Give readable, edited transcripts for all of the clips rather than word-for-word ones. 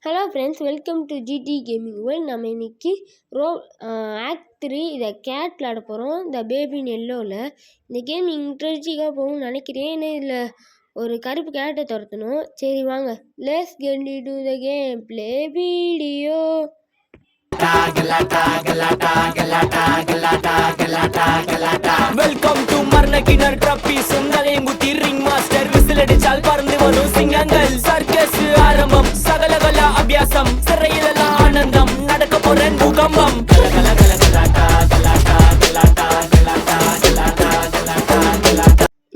Hello friends, welcome to GT gaming world. நம்ம இன்னைக்கு act 3 இதை கேட் விளாட போகிறோம். இந்த பேபின் எல்லோவில் இந்த கேம் இன்ட்ரெஸ்டிங்காக போகும்னு நினைக்கிறேன். ஏன்னா இதில் ஒரு கருப்பு கேட்டை துரத்தணும். சரி வாங்க, let's get into the game play video. Welcome to மர்னகினர் ட்ராபி சுங்கலையும் குத்தி ரிங் மாஸ்டர் விசில் அடிச்சால் பறந்து வரும் சிங்கங்கள். சர்க்கஸ் ஆரம்பம், சகலகல அபியாசம், சிறையிலெல்லாம் ஆனந்தம், நடக்க போற பூகம்பம்.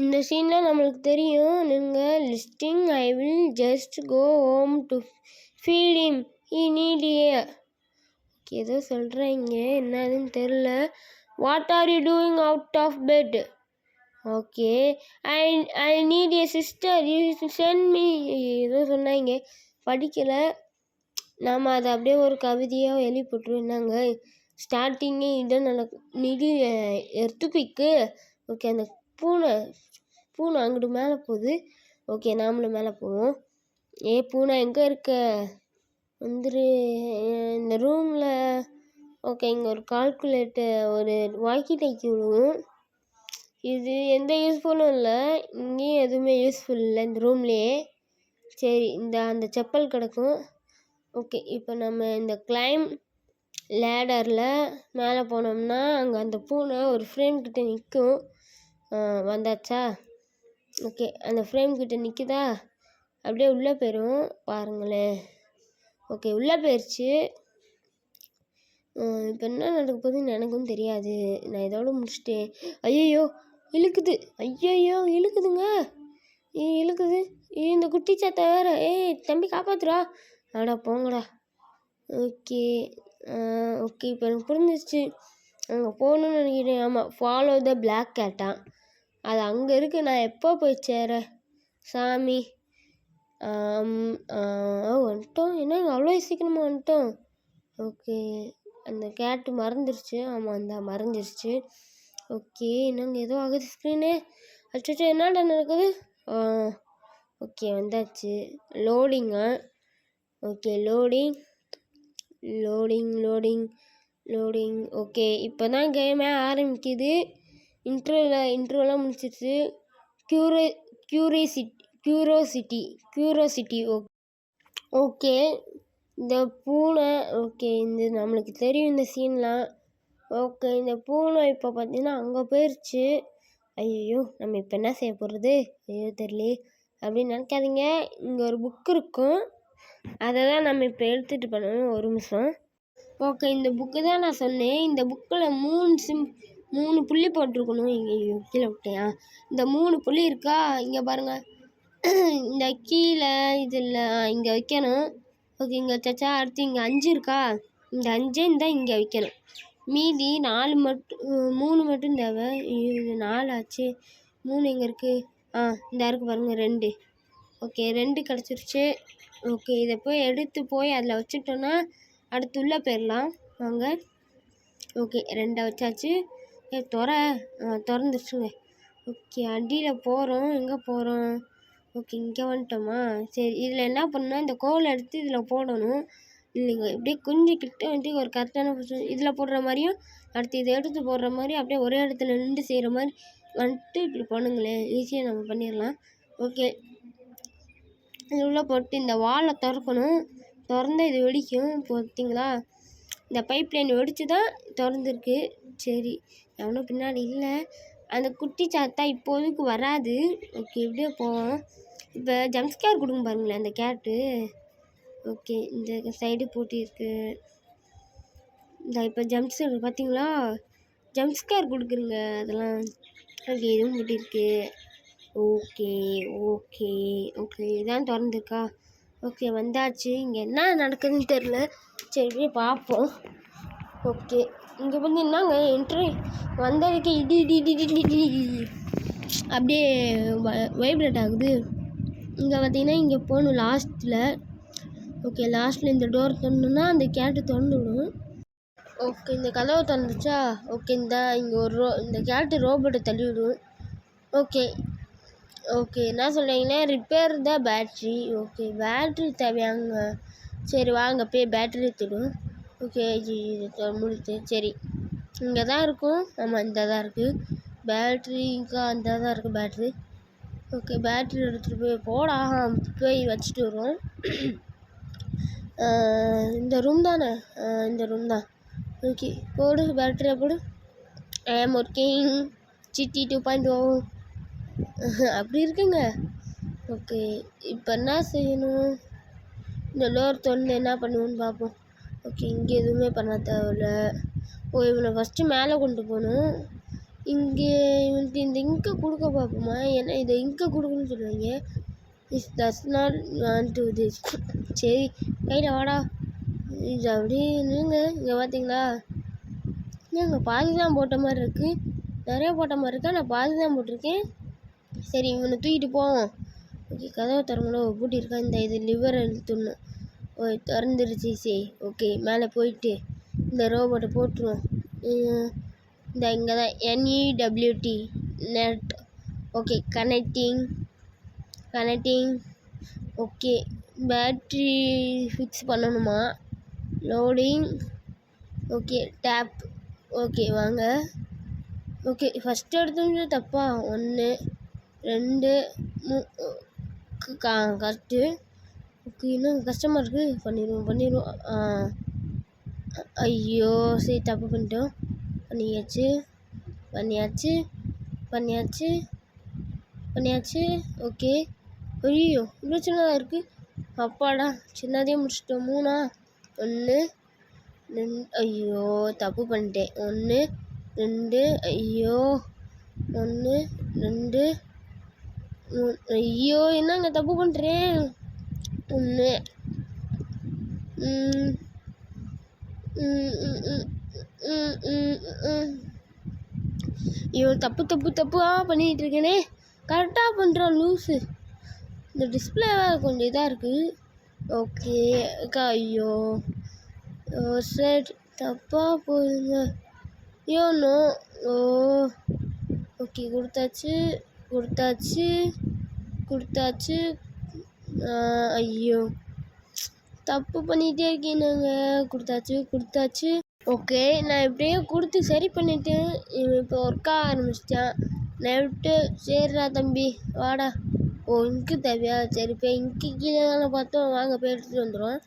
இந்த சீனில் நம்மளுக்கு தெரியும், நீங்கள் listing I will just go home to feed him he need ஏதோ சொல்கிறீங்க, என்னதுன்னு தெரில. What are you doing out of bed? Okay, I need a sister, you sent me ஏதோ சொன்னாங்க, படிக்கலை. நாம் அதை அப்படியே ஒரு கவிதையாக எழுதி போட்டுருந்தாங்க. ஸ்டார்டிங்கே இதான் நிதி எர்த்துக்குவிக்கு. ஓகே, அந்த பூனை அங்கிட்டு மேலே போகுது. ஓகே, நாமளும் மேலே போவோம். பூனை எங்கே இருக்க? வந்துரு இந்த ரூமில். ஓகே, இங்கே ஒரு கால்குலேட்டர், ஒரு வாக்கி டைக்கி விடுவோம். இது எந்த யூஸ்ஃபுல்லும் இல்லை, இங்கேயும் எதுவுமே யூஸ்ஃபுல் இல்லை இந்த ரூம்லேயே. சரி, அந்த செப்பல் கிடக்கும். ஓகே, இப்போ நம்ம இந்த கிளைம் லேடரில் மேலே போனோம்னா அங்கே அந்த பூனை ஒரு ஃப்ரேம் கிட்டே நிற்கும். வந்தாச்சா? ஓகே, அந்த ஃப்ரேம் கிட்டே நிற்குதா? அப்படியே உள்ளே போயிடும் பாருங்களேன். ஓகே, உள்ளே போயிடுச்சு. இப்போ என்ன நடக்க போகுதுன்னு எனக்கும் தெரியாது. நான் இதோட முடிச்சிட்டேன். ஐயோ இழுக்குதுங்க, இழுக்குது. இந்த குட்டி சாத்தை வேற. தம்பி காப்பாத்துறா. அடா போங்கடா. ஓகே ஓகே, இப்போ எனக்கு புரிஞ்சிச்சு. அங்கே போகணுன்னு நினைக்கிறேன். ஆமாம், ஃபாலோ த பிளாக் கேட்டான். அது அங்கே இருக்குது. நான் எப்போ போய் சேர சாமி? வந்துட்டோம். என்னங்க அவ்வளோ சீக்கிரமாக வந்துட்டோம்? ஓகே, அந்த கேட்டு மறந்துருச்சு. ஆமாம், அந்த மறைஞ்சிருச்சு. ஓகே, என்னங்க ஏதோ ஆகுது ஸ்க்ரீனு. அச்சோ, என்னடா நடக்குது? ஓகே, வந்தாச்சு. லோடிங்கா? Okay, loading. ஓகே, இப்போ தான் கேமே ஆரம்பிக்குது. இன்ட்ரோலாம் முடிச்சிருச்சு. க்யூரோசிட்டி. ஓகே, இந்த பூனை. ஓகே, இந்த நம்மளுக்கு தெரியும் இந்த சீன்லாம். ஓகே, இந்த பூனை இப்போ பார்த்தீங்கன்னா அங்கே போயிடுச்சு. ஐயோ, நம்ம இப்போ என்ன செய்ய போகிறது? ஐயோ தெரியல அப்படின்னு நினைக்காதீங்க. இங்கே ஒரு புக் இருக்கும், அதை தான் நம்ம இப்போ எடுத்துகிட்டு பண்ணணும். ஒரு நிமிஷம். ஓகே, இந்த புக்கு தான் நான் சொன்னேன். இந்த புக்கில் 3 புள்ளி போட்டிருக்கணும். இங்கே கீழே விட்டேன். இந்த 3 புள்ளி இருக்கா? இங்கே பாருங்கள். இந்த கீழே இதில் இங்கே வைக்கணும். ஓகே, இங்கே வச்சாச்சா? அடுத்து இங்கே 5 இருக்கா? இந்த 5 இங்கே வைக்கணும். மீதி 3 மட்டும் தேவை. இது 4 ஆச்சு. 3 எங்கே இருக்குது? இந்த இருக்குது பாருங்கள், 2. ஓகே, 2 கிடச்சிருச்சு. ஓகே, இதை போய் அதில் வச்சுட்டோன்னா அடுத்து உள்ளே போயிடலாம். வாங்க. ஓகே, 2 வச்சாச்சு. திறந்துருச்சுங்க. ஓகே, அடியில் போகிறோம். எங்கே போகிறோம்? ஓகே, இங்கே வந்துட்டோமா? சரி, இதில் என்ன பண்ணணும்? இந்த கோலை எடுத்து இதில் போடணும். இல்லைங்க, இப்படியே கொஞ்சம் கிட்ட வந்துட்டு ஒரு கரெக்டான இதில் போடுற மாதிரியும், அடுத்து இதை எடுத்து போடுற மாதிரி, அப்படியே ஒரே இடத்துல நின்று செய்கிற மாதிரி வந்துட்டு இப்படி பண்ணுங்களேன். ஈஸியாக நம்ம பண்ணிடலாம். ஓகே, இது உள்ளே போட்டு இந்த வாலை திறக்கணும். திறந்தால் இது வெடிக்கும். பார்த்தீங்களா? இந்த பைப் லைன் வெடிச்சு தான் திறந்துருக்கு. சரி, எவனும் பின்னாடி இல்லை. அந்த குட்டி சாத்தா இப்போதுக்கு வராது. ஓகே, இப்படியே போவோம். இப்போ ஜம்ப்ஸ்கேர் கொடுங்க பாருங்களேன் அந்த கேட்டு. ஓகே, இந்த சைடு போட்டிருக்கு. இப்போ ஜம்ப்ஸ்கேர் பார்த்தீங்களா? ஜம்ப்ஸ்கேர் கொடுக்குறீங்க அதெல்லாம். ஓகே, இதுவும் போட்டிருக்கு. ஓகே, இதான் திறந்துருக்கா? ஓகே, வந்தாச்சு. இங்கே என்ன நடக்குதுன்னு தெரில. சரி, பார்ப்போம். ஓகே, இங்கே வந்து என்னங்க என்ட்ரி வந்ததுக்கு இடி அப்படியே வைப்ரேட் ஆகுது. இங்கே பார்த்தீங்கன்னா இங்கே போகணும் லாஸ்ட்டில். ஓகே, லாஸ்ட்டில் இந்த டோர் திறந்தோன்னா அந்த கேட்டு திறந்து விடும். ஓகே, இந்த கதவை திறந்துச்சா? ஓகே, இங்கே இந்த கேட்டு ரோபோட்டை தள்ளி விடும். ஓகே, என்ன சொல்கிறீங்கன்னா repair the battery. Okay, battery தேவையாங்க? சரி வாங்க போய் பேட்டரி எடுத்துடும். ஓகே முடிச்சு. சரி இங்கே தான் இருக்கும். ஆமாம் இந்த தான் இருக்குது பேட்ரிக்கா, அந்த தான் இருக்குது பேட்ரி. ஓகே பேட்ரி எடுத்துகிட்டு போய் போடா போய் வச்சுட்டு வருவோம். இந்த ரூம் தானே? இந்த ரூம் தான். ஓகே போடு பேட்டரியை போடு. ஐ ஆம் ஒர்க்கிங் சிட்டி 2.0 அப்படி இருக்குங்க. ஓகே இப்போ என்ன செய்யணும்? இந்த டோர் திறந்து என்ன பண்ணுவோன்னு பார்ப்போம். ஓகே இங்கே எதுவுமே பண்ண தேவையில்ல. இவனை ஃபஸ்ட்டு மேலே கொண்டு போகணும். இங்கே இவனுக்கு இந்த இங்கை கொடுக்க பார்ப்போமா? ஏன்னா இதை இங்கை கொடுக்கணும்னு சொல்லுவாங்க. Is does not want to this. சரி கையில் வாடா. இது அப்படியே நில்லுங்க. இங்கே பார்த்தீங்களா? இங்கே பாதி தான் போட்ட மாதிரி இருக்குது. நிறைய போட்ட மாதிரி இருக்கா? நான் பாதி தான் போட்டிருக்கேன். சரி இவனை தூக்கிட்டு போவோம். ஓகே கதவை திறங்களோ பூட்டியிருக்கான். இந்த இது லிவர் எழுத்துணும். திறந்துருச்சு. சரி ஓகே மேலே போயிட்டு இந்த ரோபோட்டை போட்டுருவோம். இந்த இங்கே தான் NEWT net. Okay connecting. Okay battery fix பண்ணணுமா? லோடிங். Okay tap. ஓகே வாங்க. ஓகே ஃபஸ்ட்டு எடுத்து தப்பா 1 2 கரெக்டு. ஓகே இன்னும் கஷ்டமாக இருக்குது. பண்ணிடுவோம். ஐயோ சரி தப்பு பண்ணிட்டோம். பண்ணியாச்சு. ஓகே ஐயோ இவ்வளோ சின்னதாக இருக்குது. அப்பாடா சின்னதே முடிச்சிட்டோம். 3 1 2 ஐயோ தப்பு பண்ணிட்டேன். 1 2 ஐயோ 1 2 3 ஐயோ என்னங்க தப்பு பண்ணுறேன். 1 ஐயோ தப்பாக பண்ணிகிட்டு இருக்கேனே. கரெக்டாக பண்ணுறான் லூஸு. இந்த டிஸ்பிளே கொஞ்சம் இதாக இருக்குது. ஓகே ஐயோ சரி தப்பாக போகுதுங்க. ஐயோனோ ஓகே கொடுத்தாச்சு. ஐயோ தப்பு பண்ணிகிட்டே இருக்கேனுங்க. கொடுத்தாச்சு. ஓகே நான் இப்படியே கொடுத்து சரி பண்ணிட்டேன். இவன் இப்போ ஒர்க்காக ஆரம்பிச்சிட்டான். நான் விட்டு சரிடா தம்பி வாடா. இங்கு தேவையா? சரி இப்போ இங்கு கீழே தானே பார்த்தோம். வாங்க போய் எடுத்துகிட்டு வந்துடுவோம்.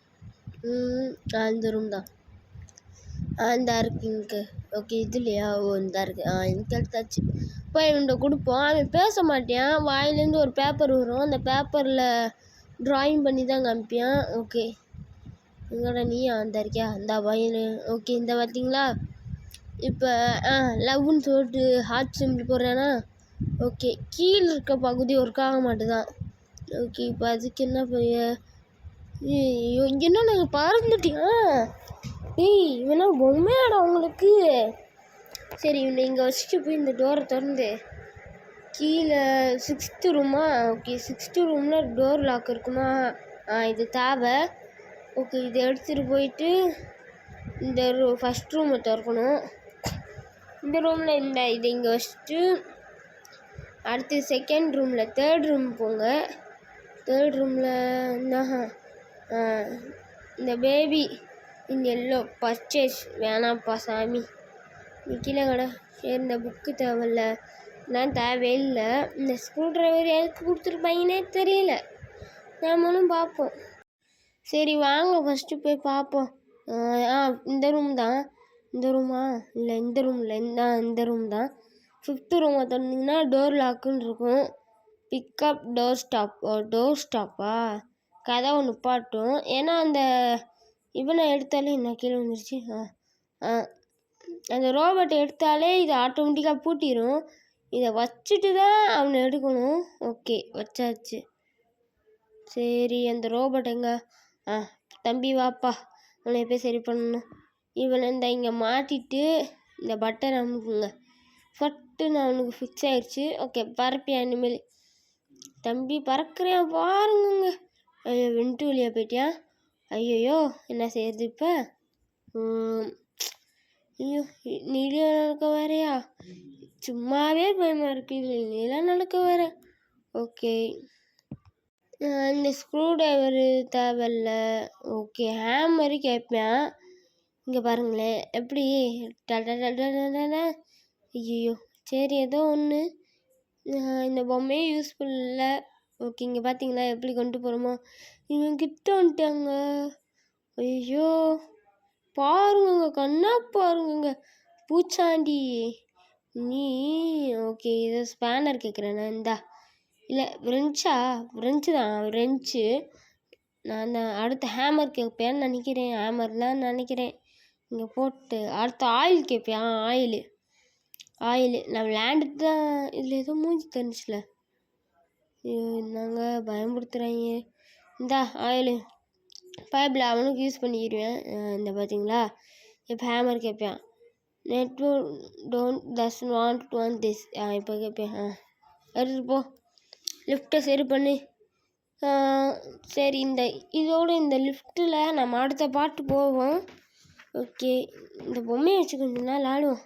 இந்த ரூம் தான். இந்த இருக்குது இங்கு. ஓகே இது இல்லையா? இந்த இருக்குது. இங்கே எடுத்தாச்சு. போய் இவன்கிட்ட கொடுப்போம். அவன் பேச மாட்டான். வாயிலேருந்து ஒரு பேப்பர் வரும். அந்த பேப்பரில் ட்ராயிங் பண்ணி தான் காமிப்பான். ஓகே எங்கடா நீ அந்த இருக்கியா? அந்த பையனு. ஓகே இந்த பார்த்தீங்களா? இப்போ லவ்னு சொல்லிட்டு ஹார்ட் சிம்பிள் போடுறேன்னா. ஓகே கீழே இருக்க பகுதி ஒர்க் ஆக மாட்டுதான். ஓகே இப்போ அதுக்கு என்ன பைய? ஐயோ என்ன நாங்கள் பறந்துட்டியா? இவனா பொம்மையாடா உங்களுக்கு? சரி இவனை இங்கே வச்சுட்டு போய் இந்த டோரை திறந்து கீழே 6th ரூமா? ஓகே 6th ரூமில் டோர் லாக் இருக்குமா? இது தேவை. ஓகே இதை எடுத்துகிட்டு போயிட்டு இந்த ஃபஸ்ட் ரூமை திறக்கணும். இந்த ரூமில் இதை இங்கே வச்சுட்டு அடுத்து 2nd ரூமில் 3rd ரூம் போங்க. 3rd ரூமில் இந்த பேபி இந்த எல்லோ பர்ச்சேஸ் வேணாம்ப்பா சாமி. கீழே கடை. சரி இந்த புக்கு தேவையில்ல. நான் தேவையில்லை. இந்த ஸ்க்ரூ ட்ரைவர் எதுக்கு கொடுத்துருப்பாங்கன்னே தெரியல. நாமளும் பார்ப்போம். சரி வாங்க ஃபஸ்ட்டு போய் பார்ப்போம். இந்த ரூம் தான். இந்த ரூமா? இல்லை இந்த ரூமில் இந்த ரூம் தான். 5th ரூமை திறந்தீங்கன்னா டோர் லாக்குன்னு இருக்கும். பிக்கப் டோர் ஸ்டாப்பா? கதவை நிப்பாட்டும். ஏன்னா அந்த இவனை எடுத்தாலே என்ன கீழே வந்துருச்சு. அந்த ரோபோட்டை எடுத்தாலே இது ஆட்டோமேட்டிக்காக பூட்டிடும். இதை வச்சுட்டு தான் அவனை எடுக்கணும். ஓகே வச்சாச்சு. சரி அந்த ரோபோட் எங்க? தம்பி வாப்பா அவனை போய் சரி பண்ணணும். இவனை இங்கே மாட்டிட்டு இந்த பட்டன் அமுக்குங்க. ஃபட்டுன்னு அவனுக்கு ஃபிக்ஸ் ஆயிடுச்சு. ஓகே பறப்பியா இனிமேல்? தம்பி பறக்கிறேன் பாருங்க. ஐயோ வெண்ட்டு வழியாக போயிட்டியா? ஐயோ என்ன செய்யறது இப்போ? ஐயோ நீலாம் நடக்க வேறையா? சும்மாவே பயமாக இருக்குது. நீலாம் நடக்க வேற. ஓகே இந்த ஸ்க்ரூ ட்ரைவரு தேவையில்ல. ஓகே, ஹேமரு கேட்பேன். இங்கே பாருங்களேன் எப்படி ஐயோ, சரி ஏதோ ஒன்று. இந்த பொம்மையே யூஸ்ஃபுல் இல்லை. ஓகே, இங்கே பார்த்தீங்களா எப்படி கொண்டு போகிறோமோ. இவன் கிட்ட வந்துட்டாங்க. ஐயோ, பாருங்க கண்ணா பாருங்க பூச்சாண்டி நீ. ஓகே, இதை ஸ்பேனர் கேட்குறேன் நான். இந்தா இல்லை ஃப்ரெஞ்சு தான் ஃப்ரெஞ்சு. நான் தான் அடுத்த ஹேமர் கேட்பேன்னு நினைக்கிறேன். ஹேமர்லாம் நினைக்கிறேன். இங்கே போட்டு அடுத்த ஆயில் கேட்பேன். ஆயில் நான் விளையாண்டுட்டு தான். இதில் ஏதோ மூஞ்சி தெரிஞ்சில. ஐயோ, என்னங்க பயன்படுத்துகிறாங்க. இந்தா ஆயில் பைப்பில் அவனுக்கு யூஸ் பண்ணிக்கிடுவேன். இந்த பார்த்தீங்களா இப்போ ஹேமர் கேட்பேன். Network does not want this. இப்போ கேட்பேன். எடுத்துட்டு போ, லிஃப்ட்டை சரி பண்ணு. சரி, இந்த லிஃப்ட்டில் நம்ம அடுத்த பாட்டு போவோம். ஓகே, இந்த பொம்மையை வச்சு கொஞ்சம் நாள் ஆடுவோம்.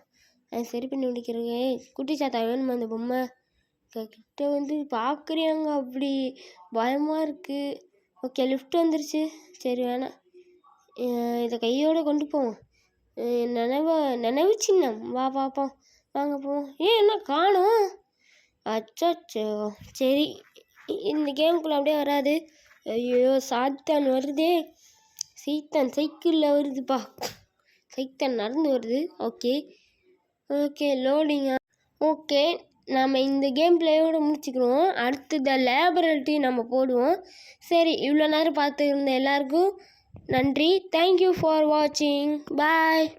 அது சரி பண்ணி முடிக்கிறேங்க. குட்டி சாத்தா வேணுமா அந்த பொம்மை? கிட்ட வந்து பார்க்குறியாங்க, அப்படி பயமாக இருக்குது. ஓகே, லிஃப்ட் வந்துருச்சு. சரி வேணாம், இதை கையோடு கொண்டு போவோம். நினைவு சின்னம். வா பார்ப்போம், வாங்க போவோம். என்ன காணும்? அச்சோ, சரி இந்த கேமுக்குள்ளே அப்படியே வராது. ஐயோ, சாத்தான் வருதே. சைத்தான் சைக்கிளில் வருதுப்பா. சைத்தான் நடந்து வருது. ஓகே லோடிங்க. ஓகே, நம்ம இந்த கேம் பிளேயோடு முடிச்சுக்கிறோம். அடுத்தது லேபரேட்டரி நம்ம போடுவோம். சரி, இவ்வளோ நேரம் பார்த்து இருந்த எல்லாருக்கும் நன்றி. தேங்க்யூ ஃபார் வாட்சிங். பாய்.